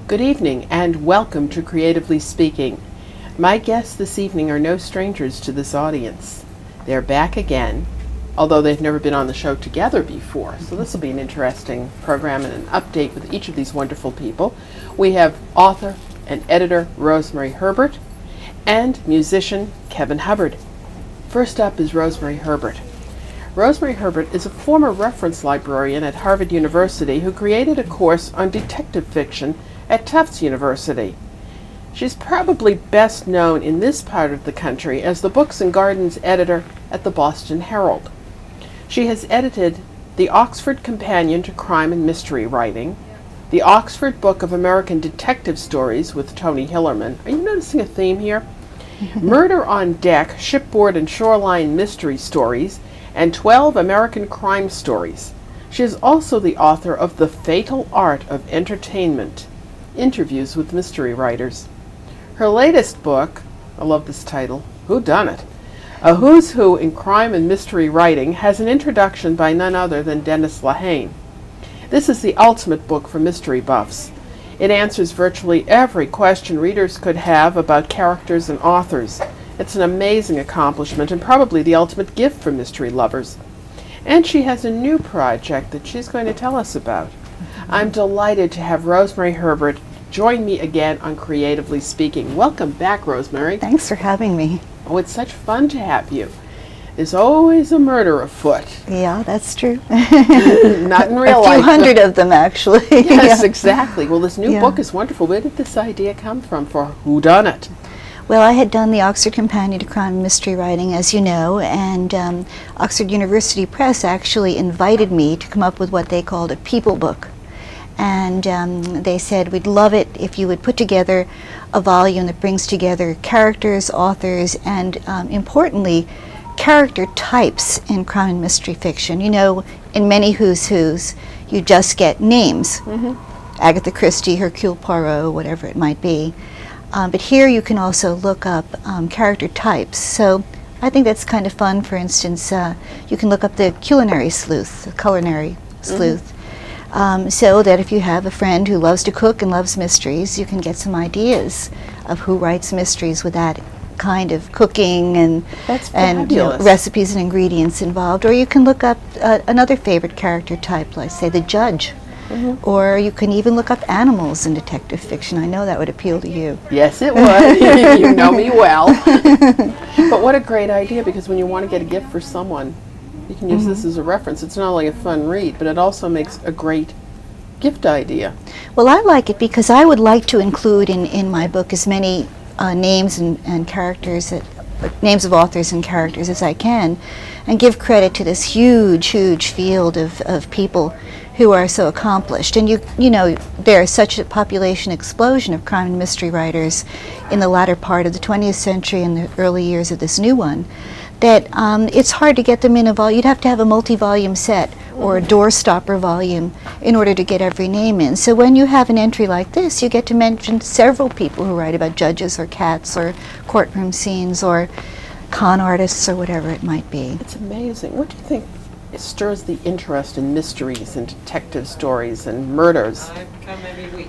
Good evening and welcome to Creatively Speaking. My guests this evening are no strangers to this audience. They're back again, although they've never been on the show together before, so this will be an interesting program and an update with each of these wonderful people. We have author and editor Rosemary Herbert and musician Kevin Hubbard. First up is Rosemary Herbert. Rosemary Herbert is a former reference librarian at Harvard University who created a course on detective fiction at Tufts University. She's probably best known in this part of the country as the Books and Gardens editor at the Boston Herald. She has edited the Oxford Companion to Crime and Mystery Writing, the Oxford Book of American Detective Stories with Tony Hillerman. Are you noticing a theme here? Murder on Deck, Shipboard and Shoreline Mystery Stories, and 12 American Crime Stories. She is also the author of The Fatal Art of Entertainment, Interviews with Mystery Writers. Her latest book, I love this title, Who Done It? A Who's Who in Crime and Mystery Writing, has an introduction by none other than Dennis Lehane. This is the ultimate book for mystery buffs. It answers virtually every question readers could have about characters and authors. It's an amazing accomplishment and probably the ultimate gift for mystery lovers. And she has a new project that she's going to tell us about. I'm delighted to have Rosemary Herbert join me again on Creatively Speaking. Welcome back, Rosemary. Thanks for having me. Oh, it's such fun to have you. There's always a murder afoot. Yeah, that's true. Not in real life. A few hundred of them, actually. Yes, Yeah. exactly. Well, this new book is wonderful. Where did this idea come from for Who Done It? Well, I had done the Oxford Companion to Crime and Mystery Writing, as you know, and Oxford University Press actually invited me to come up with what they called a people book. And they said, we'd love it if you would put together a volume that brings together characters, authors, and importantly, character types in crime and mystery fiction. You know, in many Who's Who's, you just get names. Agatha Christie, Hercule Poirot, whatever it might be. But here you can also look up character types. So I think that's kind of fun. For instance, you can look up the culinary sleuth, the culinary sleuth. So that if you have a friend who loves to cook and loves mysteries, you can get some ideas of who writes mysteries with that kind of cooking and recipes and ingredients involved. Or you can look up another favorite character type, like say the judge. Or you can even look up animals in detective fiction. I know that would appeal to you. Yes, it would. You know me well. But what a great idea, because when you want to get a gift for someone, you can use this as a reference. It's not only a fun read, but it also makes a great gift idea. Well, I like it because I would like to include in my book as many names and characters, names of authors and characters as I can, and give credit to this huge, huge field of people who are so accomplished. And you know, there's such a population explosion of crime and mystery writers in the latter part of the 20th century and the early years of this new one, that it's hard to get them in a volume. You'd have to have a multi-volume set or a doorstopper volume in order to get every name in. So when you have an entry like this, you get to mention several people who write about judges or cats or courtroom scenes or con artists or whatever it might be. It's amazing. What do you think stirs the interest in mysteries and detective stories and murders?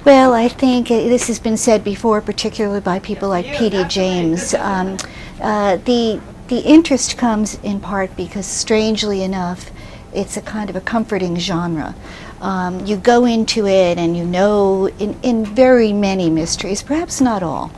Well, I think this has been said before, particularly by people like P.D. James. The interest comes in part because, strangely enough, it's a kind of a comforting genre. You go into it and you know, in very many mysteries, perhaps not all,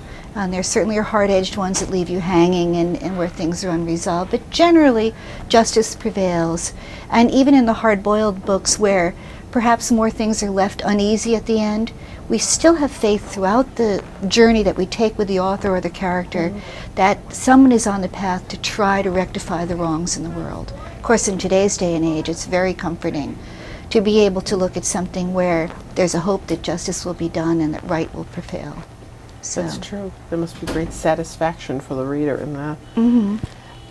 there certainly are hard-edged ones that leave you hanging and where things are unresolved, but generally justice prevails. And even in the hard-boiled books where perhaps more things are left uneasy at the end, we still have faith throughout the journey that we take with the author or the character that someone is on the path to try to rectify the wrongs in the world. Of course, in today's day and age, it's very comforting to be able to look at something where there's a hope that justice will be done and that right will prevail. So. That's true. There must be great satisfaction for the reader in that.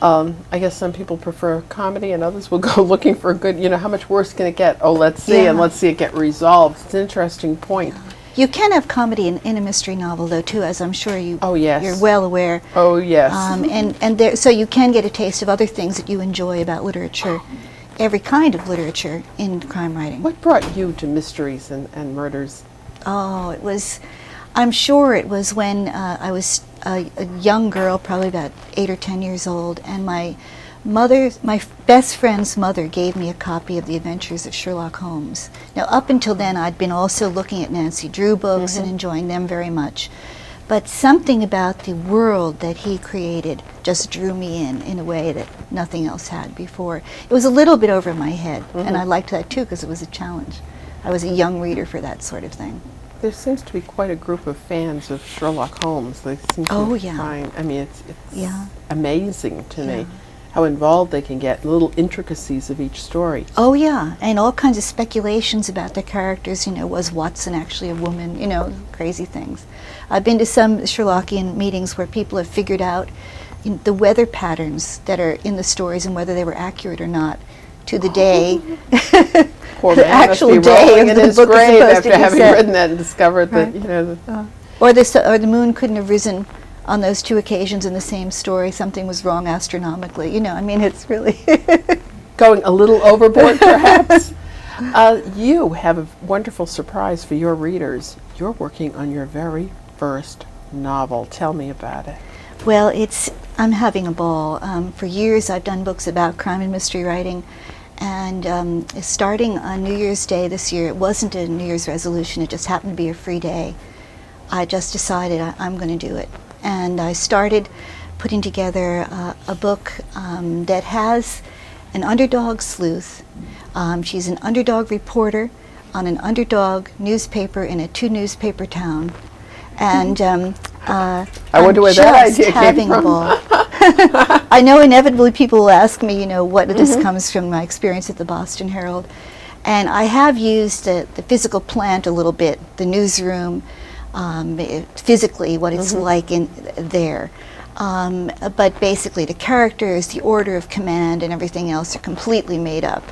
I guess some people prefer comedy and others will go looking for a good, you know, how much worse can it get? Oh, let's see, and let's see it get resolved. It's an interesting point. You can have comedy in a mystery novel, though, too, as I'm sure you're well aware. Oh, yes. So you can get a taste of other things that you enjoy about literature, every kind of literature in crime writing. What brought you to mysteries and murders? Oh, it was, I'm sure it was when I was a young girl, probably about 8 or 10 years old, and my best friend's mother gave me a copy of The Adventures of Sherlock Holmes. Now, up until then, I'd been also looking at Nancy Drew books and enjoying them very much. But something about the world that he created just drew me in a way that nothing else had before. It was a little bit over my head, and I liked that too because it was a challenge. I was a young reader for that sort of thing. There seems to be quite a group of fans of Sherlock Holmes. They seem to find, I mean, it's amazing to me how involved they can get, little intricacies of each story. Oh yeah, and all kinds of speculations about the characters, you know, was Watson actually a woman, you know, crazy things. I've been to some Sherlockian meetings where people have figured out the weather patterns that are in the stories and whether they were accurate or not to the day. Poor the man actual must be day rolling of in the his book is grave supposed after to be having set. written that and discovered that, you know, Or the moon couldn't have risen on those two occasions in the same story. Something was wrong astronomically. You know, I mean, it's really going a little overboard, perhaps. You have a wonderful surprise for your readers. You're working on your very first novel. Tell me about it. Well, I'm having a ball. For years, I've done books about crime and mystery writing, and starting on New Year's Day this year, it wasn't a New Year's resolution. It just happened to be a free day. I just decided I'm going to do it. And I started putting together a book that has an underdog sleuth. She's an underdog reporter on an underdog newspaper in a 2-newspaper town. And I wonder where that idea came from. A ball. I know inevitably people will ask me, you know, what this comes from my experience at the Boston Herald. And I have used the physical plant a little bit, the newsroom, physically what it's like in there. But basically the characters, the order of command and everything else are completely made up.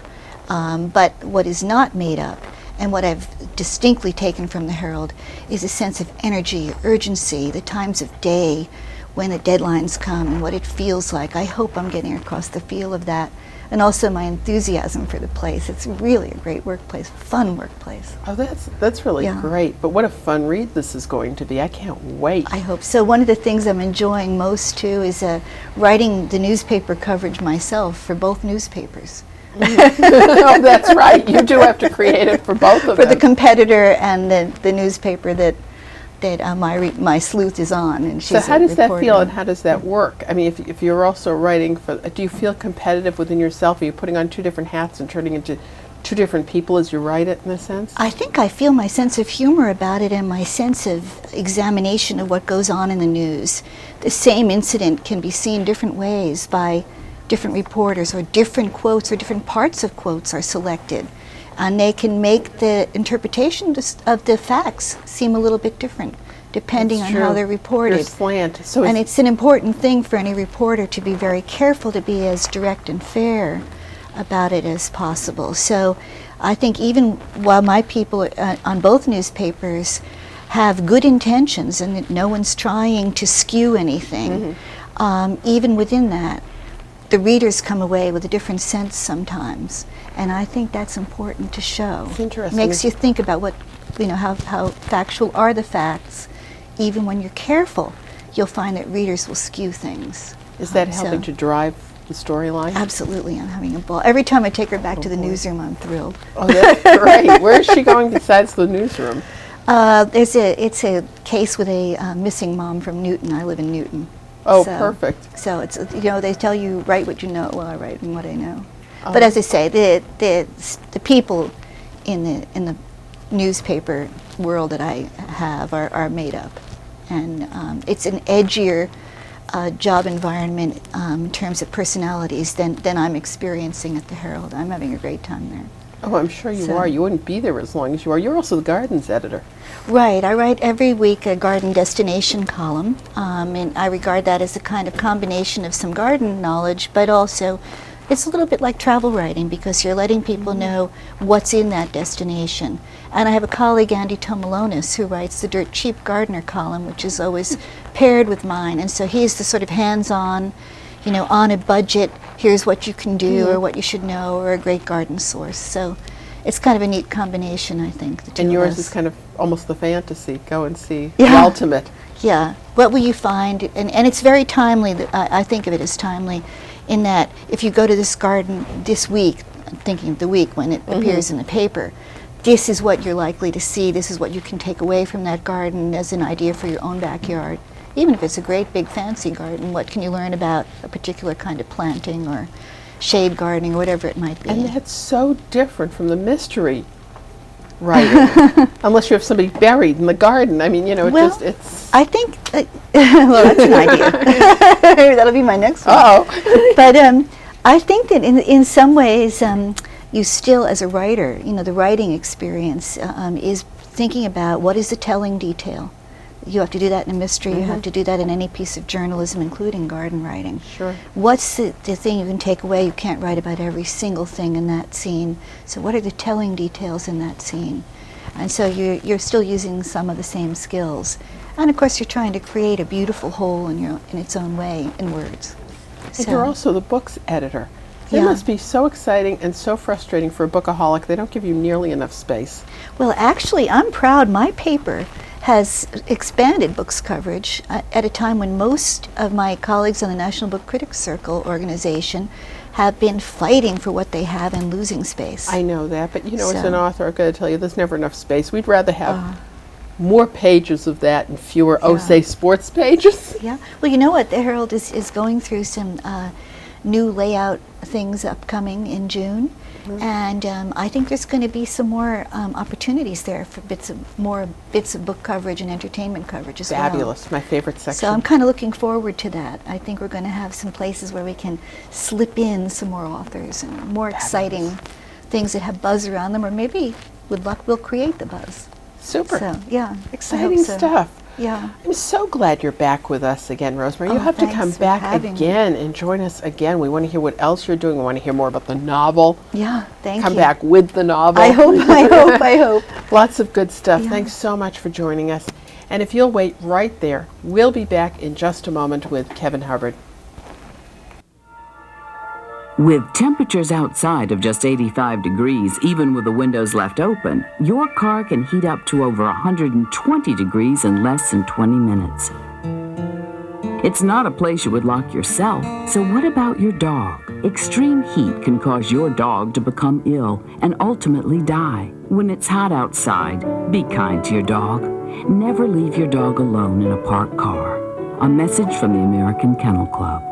But what is not made up, and what I've distinctly taken from the Herald, is a sense of energy, urgency, the times of day when the deadlines come and what it feels like. I hope I'm getting across the feel of that. And also my enthusiasm for the place. It's really a great workplace, fun workplace. Oh, that's really great. But what a fun read this is going to be. I can't wait. I hope so. One of the things I'm enjoying most too is writing the newspaper coverage myself for both newspapers. Oh, that's right. You do have to create it for both of them. For the competitor and the newspaper that my sleuth is on, and she's So how does that reporter. feel, and how does that work? I mean, if you're also writing for, do you feel competitive within yourself? Are you putting on two different hats and turning into two different people as you write it, in a sense? I think I feel my sense of humor about it and my sense of examination of what goes on in the news. The same incident can be seen different ways by different reporters, or different quotes or different parts of quotes are selected. And they can make the interpretation of the facts seem a little bit different, depending on how they're reported. Your slant. So and it's an important thing for any reporter to be very careful to be as direct and fair about it as possible. So I think even while my people on both newspapers have good intentions and that no one's trying to skew anything, even within that, the readers come away with a different sense sometimes. And I think that's important to show. It's interesting. Makes you think about what, you know, how factual are the facts. Even when you're careful, you'll find that readers will skew things. Is that helping to drive the storyline? Absolutely, I'm having a ball. Every time I take her back to the newsroom, I'm thrilled. Oh, that's great. Where is she going besides the newsroom? It's a case with a missing mom from Newton. I live in Newton. Oh, perfect. So it's, you know, they tell you write what you know. Well, I write what I know. But as I say, the people in the newspaper world that I have are made up, and it's an edgier job environment in terms of personalities than I'm experiencing at the Herald. I'm having a great time there. Oh, I'm sure you are. You wouldn't be there as long as you are. You're also the Gardens editor. Right. I write every week a garden destination column, and I regard that as a kind of combination of some garden knowledge, but also it's a little bit like travel writing because you're letting people know what's in that destination. And I have a colleague, Andy Tomalonis, who writes the Dirt Cheap Gardener column, which is always paired with mine. And so he's the sort of hands-on, you know, on a budget, here's what you can do or what you should know, or a great garden source. So it's kind of a neat combination, I think. The two And of yours us. is kind of almost the fantasy. Go and see Yeah. the ultimate. Yeah. What will you find? And it's very timely. I think of it as timely in that if you go to this garden this week, I'm thinking of the week when it appears in the paper, this is what you're likely to see. This is what you can take away from that garden as an idea for your own backyard. Even if it's a great big fancy garden, what can you learn about a particular kind of planting or shade gardening or whatever it might be? And that's so different from the mystery writing. Unless you have somebody buried in the garden. I mean, you know, it's... I think, well, that's an idea. That'll be my next one. Uh-oh. But I think that in some ways, you still, as a writer, you know, the writing experience is thinking about what is the telling detail. You have to do that in a mystery. You have to do that in any piece of journalism, including garden writing. Sure. What's the thing you can take away? You can't write about every single thing in that scene. So what are the telling details in that scene? And so you're still using some of the same skills. And of course, you're trying to create a beautiful whole in its own way, in words. And you're also the book's editor. It Yeah. must be so exciting and so frustrating for a bookaholic. They don't give you nearly enough space. Well, actually, I'm proud my paper has expanded books coverage at a time when most of my colleagues on the National Book Critics Circle organization have been fighting for what they have and losing space. I know that, but you know, as So- an author, I've got to tell you, there's never enough space. We'd rather have more pages of that and fewer, say, sports pages. Yeah. Well, you know what? The Herald is going through some new layout things upcoming in June. And I think there's going to be some more opportunities there for more bits of book coverage and entertainment coverage as well. Fabulous. My favorite section. So I'm kind of looking forward to that. I think we're going to have some places where we can slip in some more authors and more exciting things that have buzz around them, or maybe with luck we'll create the buzz. Super. So yeah, Exciting I hope so. stuff. Yeah. I'm so glad you're back with us again, Rosemary. You Oh, have to come thanks for back having me. again and join us again. We want to hear what else you're doing. We want to hear more about the novel. Yeah. Thank Come you. back with the novel. I hope. I hope. Lots of good stuff. Yeah. Thanks so much for joining us. And if you'll wait right there, we'll be back in just a moment with Kevin Hubbard. With temperatures outside of just 85 degrees, even with the windows left open, your car can heat up to over 120 degrees in less than 20 minutes. It's not a place you would lock yourself, so what about your dog? Extreme heat can cause your dog to become ill and ultimately die. When it's hot outside, be kind to your dog. Never leave your dog alone in a parked car. A message from the American Kennel Club.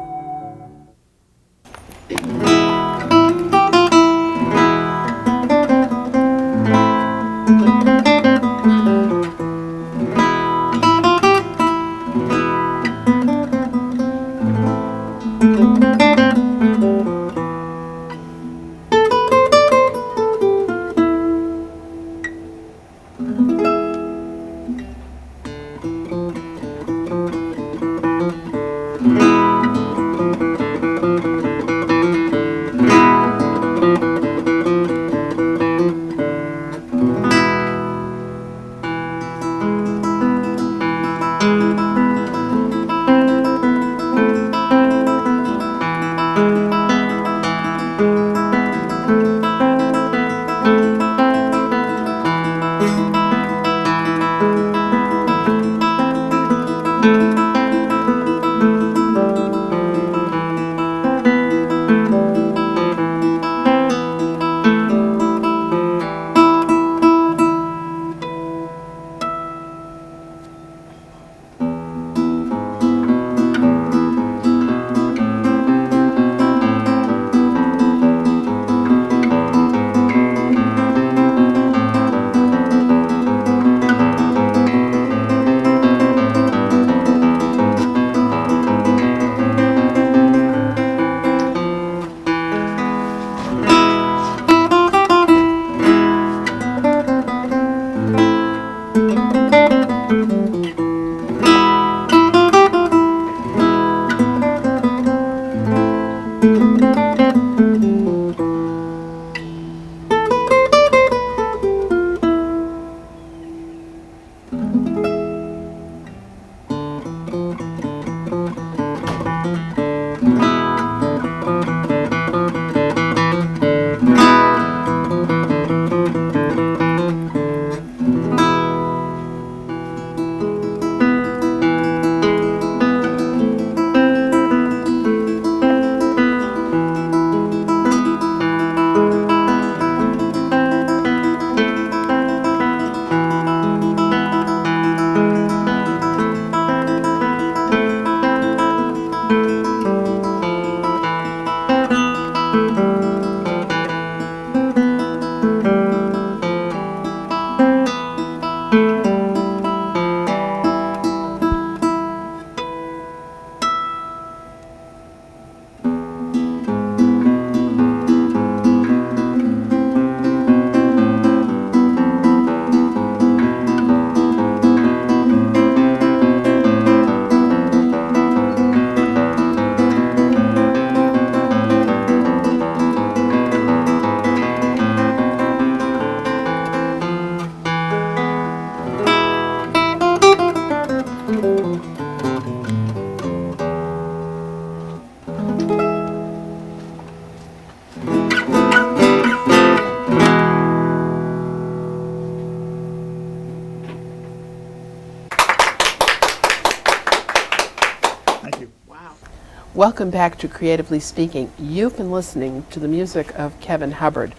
Welcome back to Creatively Speaking. You've been listening to the music of Kevin Hubbard.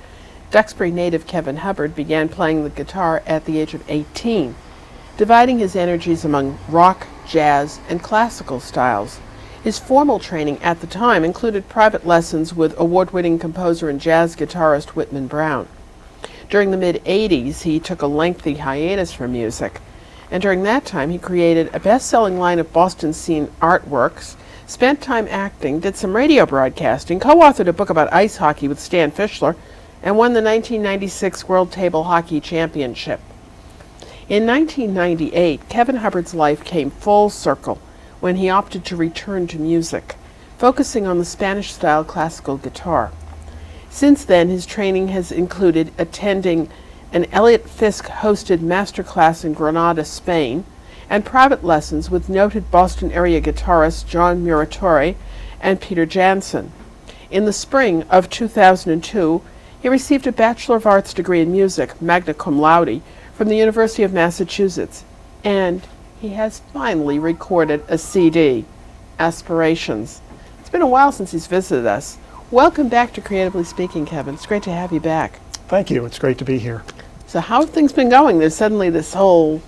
Duxbury native Kevin Hubbard began playing the guitar at the age of 18, dividing his energies among rock, jazz, and classical styles. His formal training at the time included private lessons with award-winning composer and jazz guitarist Whitman Brown. During the mid-'80s, he took a lengthy hiatus from music, and during that time he created a best-selling line of Boston scene artworks, spent time acting, did some radio broadcasting, co-authored a book about ice hockey with Stan Fischler, and won the 1996 World Table Hockey Championship. In 1998, Kevin Hubbard's life came full circle when he opted to return to music, focusing on the Spanish-style classical guitar. Since then, his training has included attending an Elliot Fisk-hosted masterclass in Granada, Spain, and private lessons with noted Boston area guitarists John Muratori and Peter Jansen. In the spring of 2002, he received a Bachelor of Arts degree in music, magna cum laude, from the University of Massachusetts, and he has finally recorded a CD, Aspirations. It's been a while since he's visited us. Welcome back to Creatively Speaking, Kevin. It's great to have you back. Thank you. It's great to be here. So how have things been going? There's suddenly this whole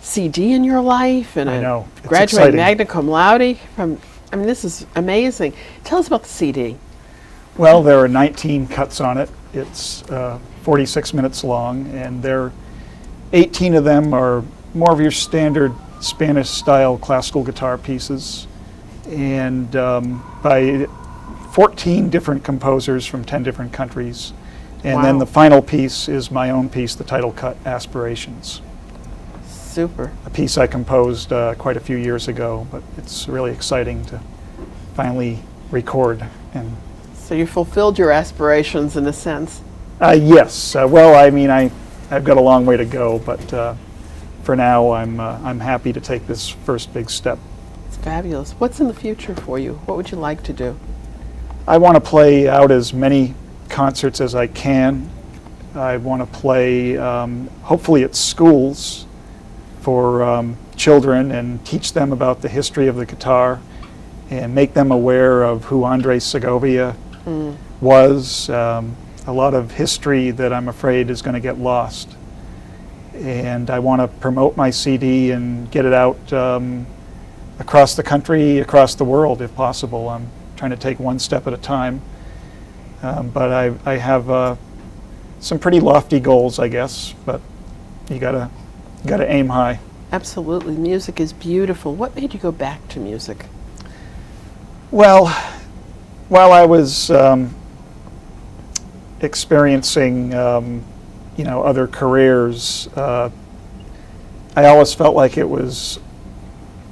CD in your life and I a know. It's graduate exciting. magna cum laude from, this is amazing. Tell us about the CD. Well, there are 19 cuts on it. It's 46 minutes long, and 18 of them are more of your standard Spanish-style classical guitar pieces, and by 14 different composers from 10 different countries. And then Wow. the final piece is my own piece, the title cut, Aspirations, Super. a piece I composed quite a few years ago, but it's really exciting to finally record. And So you fulfilled your aspirations in a sense. yes, well, I mean, I've got a long way to go, but for now, I'm happy to take this first big step. It's fabulous. What's in the future for you? What would you like to do? I want to play out as many concerts as I can. I want to play, hopefully at schools for children and teach them about the history of the guitar and make them aware of who Andres Segovia was. A lot of history that I'm afraid is going to get lost. And I want to promote my CD and get it out across the country, across the world if possible. I'm trying to take one step at a time. But I have some pretty lofty goals, I guess, but you gotta aim high. Absolutely. Music is beautiful. What made you go back to music? Well, while I was experiencing other careers, I always felt like it was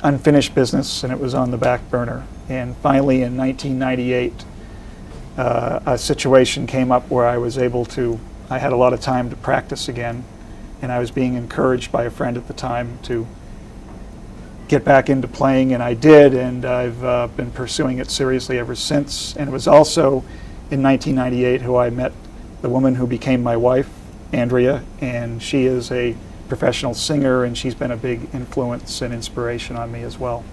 unfinished business and it was on the back burner. And finally in 1998, a situation came up where I had a lot of time to practice again, and I was being encouraged by a friend at the time to get back into playing, and I did, and I've been pursuing it seriously ever since. And it was also in 1998 who I met the woman who became my wife, Andrea, and she is a professional singer, and she's been a big influence and inspiration on me as well.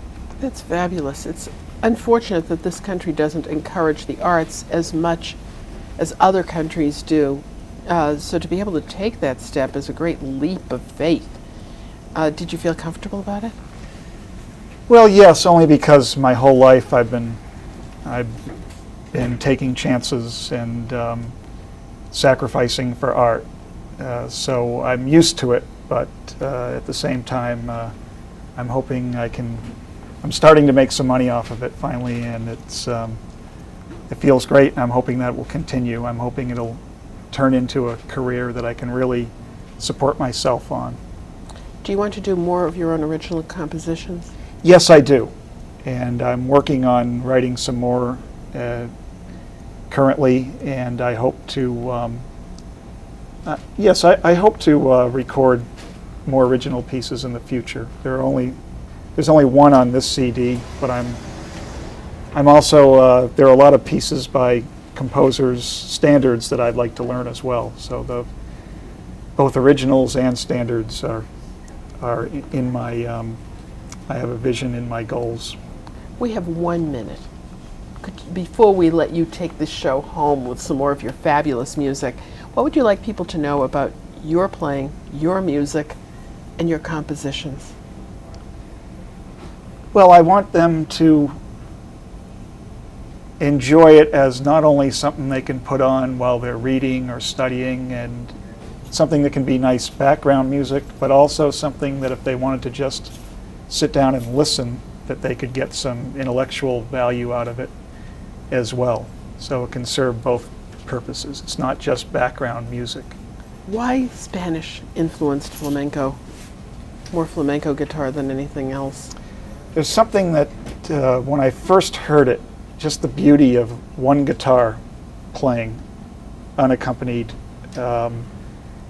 That's fabulous. It's unfortunate that this country doesn't encourage the arts as much as other countries do. So to be able to take that step is a great leap of faith. Did you feel comfortable about it? Well, yes, only because my whole life I've been taking chances and sacrificing for art. So I'm used to it, but at the same time, I'm hoping I'm starting to make some money off of it finally, and it feels great, and I'm hoping that will continue. I'm hoping it'll turn into a career that I can really support myself on. Do you want to do more of your own original compositions? Yes, I do, and I'm working on writing some more currently, and I hope to I hope to record more original pieces in the future. There's only one on this CD, but I'm also there are a lot of pieces by composers, standards that I'd like to learn as well. So both originals and standards are in my I have a vision in my goals. We have 1 minute. Before we let you take this show home with some more of your fabulous music, what would you like people to know about your playing, your music, and your compositions? Well, I want them to enjoy it as not only something they can put on while they're reading or studying and something that can be nice background music, but also something that if they wanted to just sit down and listen, that they could get some intellectual value out of it as well. So it can serve both purposes. It's not just background music. Why Spanish influenced flamenco? More flamenco guitar than anything else. There's something that when I first heard it, just the beauty of one guitar playing unaccompanied,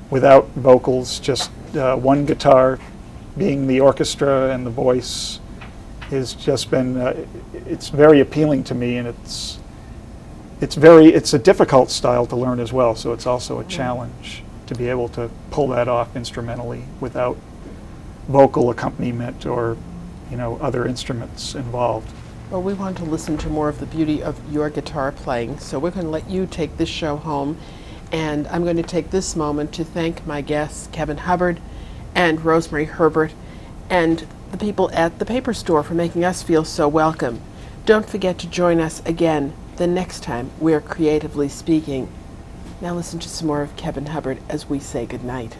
without vocals, just one guitar being the orchestra and the voice has just been, it's very appealing to me, and it's a difficult style to learn as well, so it's also a challenge to be able to pull that off instrumentally without vocal accompaniment or, other instruments involved. Well, we want to listen to more of the beauty of your guitar playing, so we're going to let you take this show home. And I'm going to take this moment to thank my guests, Kevin Hubbard and Rosemary Herbert, and the people at the paper store for making us feel so welcome. Don't forget to join us again the next time we're Creatively Speaking. Now listen to some more of Kevin Hubbard as we say goodnight.